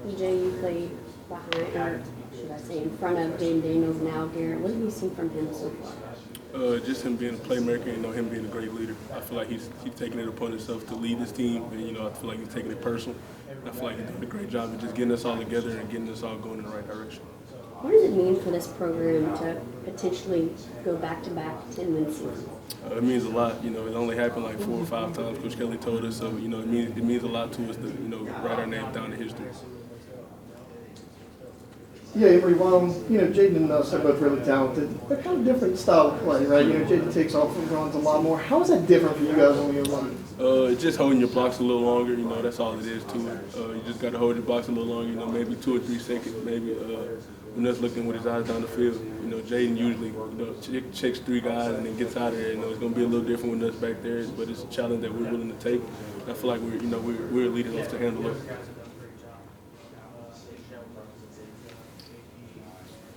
EJ, you played behind, or should I say in front of Ben Daniels and Al Garrett. What have you seen from him so far? Just him being a playmaker, him being a great leader. I feel like he's taking it upon himself to lead this team, and I feel like he's taking it personal. I feel like he's doing a great job of just getting us all together and getting us all going in the right direction. What does it mean for this program to potentially go back-to-back 10-win seasons? It means a lot. It only happened like 4 or 5 times. Coach Kelly told us, so it means a lot to us to write our name down in history. Yeah, Emery, Jaden and Nuss are both really talented. They're kind of different style of play, right? Jaden takes off and runs a lot more. How is that different for you guys when you're running? It's just holding your blocks a little longer. That's all it is to it. You just got to hold your blocks a little longer. Maybe 2 or 3 seconds. Maybe Nuss looking with his eyes down the field. Jaden usually checks 3 guys and then gets out of there. It's going to be a little different with Nuss back there, but it's a challenge that we're willing to take. I feel like we're lead enough to handle it.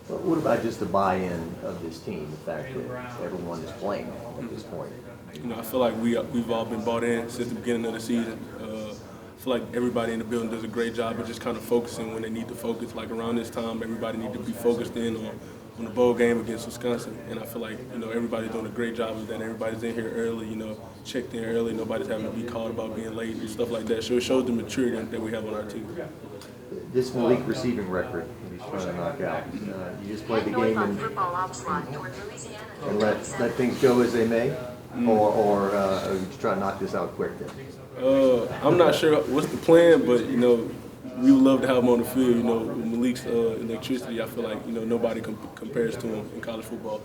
What about just the buy-in of this team, the fact that everyone is playing at this point? I feel like we've all been bought in since the beginning of the season. I feel like everybody in the building does a great job of just kind of focusing when they need to focus. Like around this time, everybody needs to be focused in on the bowl game against Wisconsin. And I feel like, everybody's doing a great job of that. Everybody's in here early, checked in early. Nobody's having to be called about being late and stuff like that. So it shows the maturity that we have on our team. This Malik receiving record that he's trying to knock out, you just played the game and let things go as they may? Or are you just trying to knock this out quick then? I'm not sure what's the plan, but, we would love to have him on the field. Malik's electricity, I feel like, nobody compares to him in college football.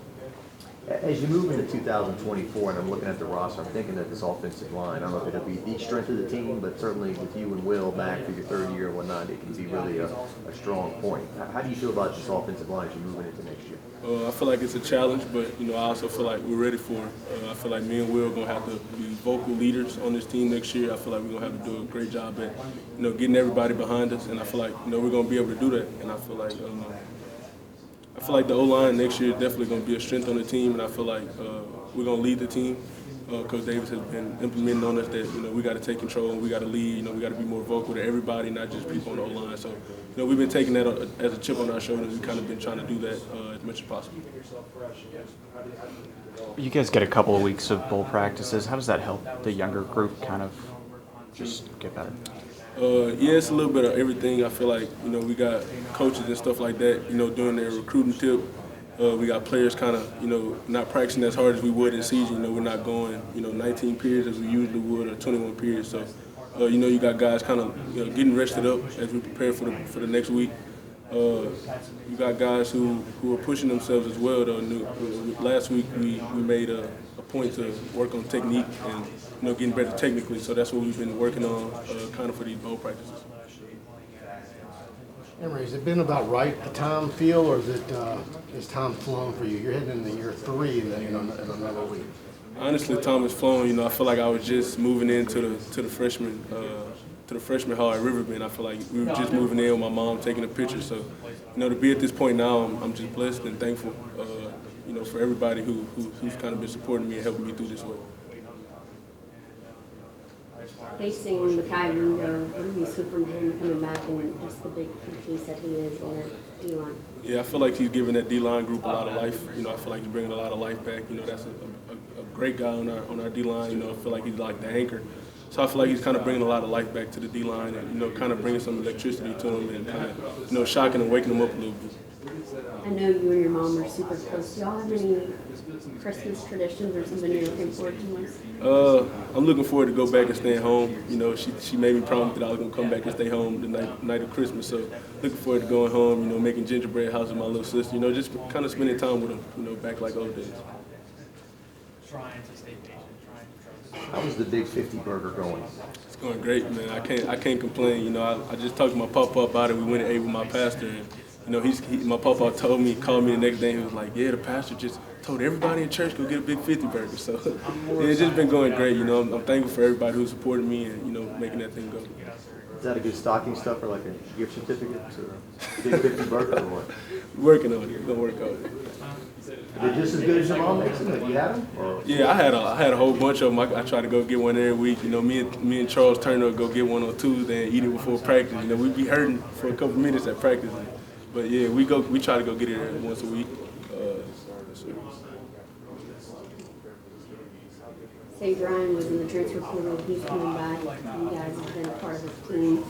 As you move into 2024, and I'm looking at the roster, I'm thinking that this offensive line, I don't know if it'll be the strength of the team, but certainly with you and Will back for your 3rd year and whatnot, it can be really a strong point. How do you feel about this offensive line as you're moving into next year? I feel like it's a challenge, but I also feel like we're ready for it. I feel like me and Will are going to have to be vocal leaders on this team next year. I feel like we're going to have to do a great job at getting everybody behind us, and I feel like we're going to be able to do that. And I feel like the O-line next year is definitely going to be a strength on the team, and I feel like we're going to lead the team. Coach Davis has been implementing on us that we got to take control and we got to lead. We got to be more vocal to everybody, not just people on the O-line. So we've been taking that as a chip on our shoulder. We've kind of been trying to do that as much as possible. You guys get a couple of weeks of bowl practices. How does that help the younger group kind of just get better? Yeah, it's a little bit of everything. I feel like we got coaches and stuff like that doing their recruiting tip. We got players kind of, not practicing as hard as we would in season. We're not going, 19 periods as we usually would or 21 periods. So, you got guys kind of, getting rested up as we prepare for the next week. You got guys who are pushing themselves as well, though. Last week we made a point to work on technique and, getting better technically. So that's what we've been working on kind of for these bowl practices. Emery, has it been about right, the time feel, or is time flown for you? You're heading into year 3 in another week. Honestly, time has flown. I feel like I was just moving into the freshman hall at Riverbend. I feel like we were just moving in with my mom taking a picture. So, to be at this point now, I'm just blessed and thankful. For everybody who's kind of been supporting me and helping me through this way. Facing Mekhi Wingo, what do you see from him coming back and just the big piece that he is on the D-line? Yeah, I feel like he's giving that D-line group a lot of life. I feel like he's bringing a lot of life back. That's a great guy on our D-line. I feel like he's like the anchor. So I feel like he's kind of bringing a lot of life back to the D-line and, kind of bringing some electricity to him and kind of, shocking and waking him up a little bit. I know you and your mom are super close. Do y'all have any Christmas traditions or something you're looking forward to most? I'm looking forward to go back and staying home. She made me promise that I was going to come back and stay home the night of Christmas. So looking forward to going home, making gingerbread house with my little sister, just kind of spending time with them, back like old days. How was the Big 50 burger going? It's going great, man. I can't complain. I just talked to my papa about it. We went and ate with my pastor. And, my papa called me the next day and he was like, yeah, the pastor just told everybody in church go get a big 50 burger. So it's just been going great. You know, I'm thankful for everybody who supported me and, you know, making that thing go. Is that a good stocking stuffer, like a gift certificate or big 50 burger or what? Working on it. We're going to work on it. They're just as good as your mom makes them? Have you had them? Or? Yeah, I had a whole bunch of them. I try to go get one every week. You know, me and Charles Turner would go get one on Tuesday and eat it before practice. You know, we'd be hurting for a couple minutes at practice. But yeah, we try to go get it once a week. Say Brian was in the transfer portal, he's coming back, you guys have been a part of his team.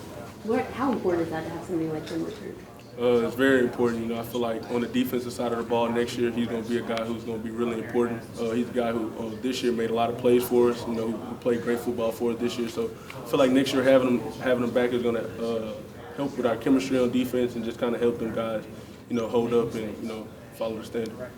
How important is that to have somebody like him return? It's very important. You know, I feel like on the defensive side of the ball next year, he's going to be a guy who's going to be really important. He's a guy who this year made a lot of plays for us. You know, who played great football for us this year. So I feel like next year having him back is going to help with our chemistry on defense and just kind of help them guys, you know, hold up and, you know, follow the standard.